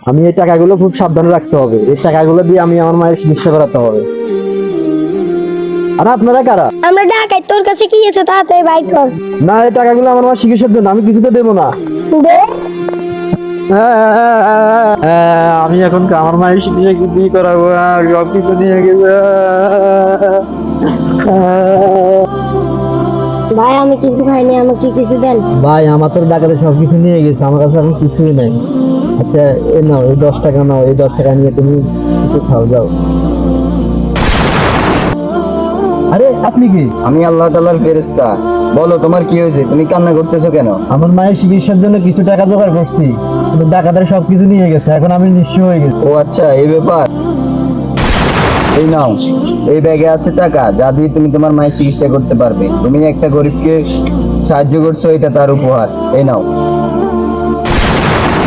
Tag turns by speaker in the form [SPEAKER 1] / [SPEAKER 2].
[SPEAKER 1] আমি এই টাকাগুলো খুব সাবধানে রাখতে হবে, এই টাকাগুলো দিয়ে আমি আমার মায়ের চিকিৎসা করাতে হবে। আর আপনারা কারা?
[SPEAKER 2] আমরা ঢাকায়, তোর কাছে কি আছে তাড়াতাড়ি বাইর কর।
[SPEAKER 1] না, এই টাকাগুলো আমার মায়ের চিকিৎসার জন্য, আমি কিছুতে দেবো না।
[SPEAKER 2] দে।
[SPEAKER 1] আমি এখন আমার মায়ের চিকিৎসা কি করাবো? সব কিছু নিয়ে গেছে।
[SPEAKER 2] ভাই আমি কিছু খাইনি, আমাকে কিছু দেন।
[SPEAKER 1] ভাই আমার তো ডাকাতে সবকিছু নিয়ে গেছে, আমার কাছে এখন কিছুই নাই। আচ্ছা এ নাও, এই 10 টাকা নাও, এই 10 টাকা নিয়ে তুমি কিছু খাও, যাও। আরে আপনি কি?
[SPEAKER 3] আমি আল্লাহ তাআলার ফেরেশতা। বলো তোমার কি হয়েছে, তুমি কান্না করতেছো কেন?
[SPEAKER 1] আমার মায়ের চিকিৎসার জন্য কিছু টাকা জোগাড় করছি, কিন্তু ডাকাতের সবকিছু নিয়ে গেছে, এখন আমি নিঃস্ব হয়ে গেছি।
[SPEAKER 3] ও আচ্ছা, এই ব্যাপার। এই নাও, এই ব্যাগে আছে টাকা, যা দিয়ে তুমি তোমার মায়ের চিকিৎসা করতে পারবে। তুমি একটা গরিবকে সাহায্য করছো, এটা তার উপহার। এই নাও।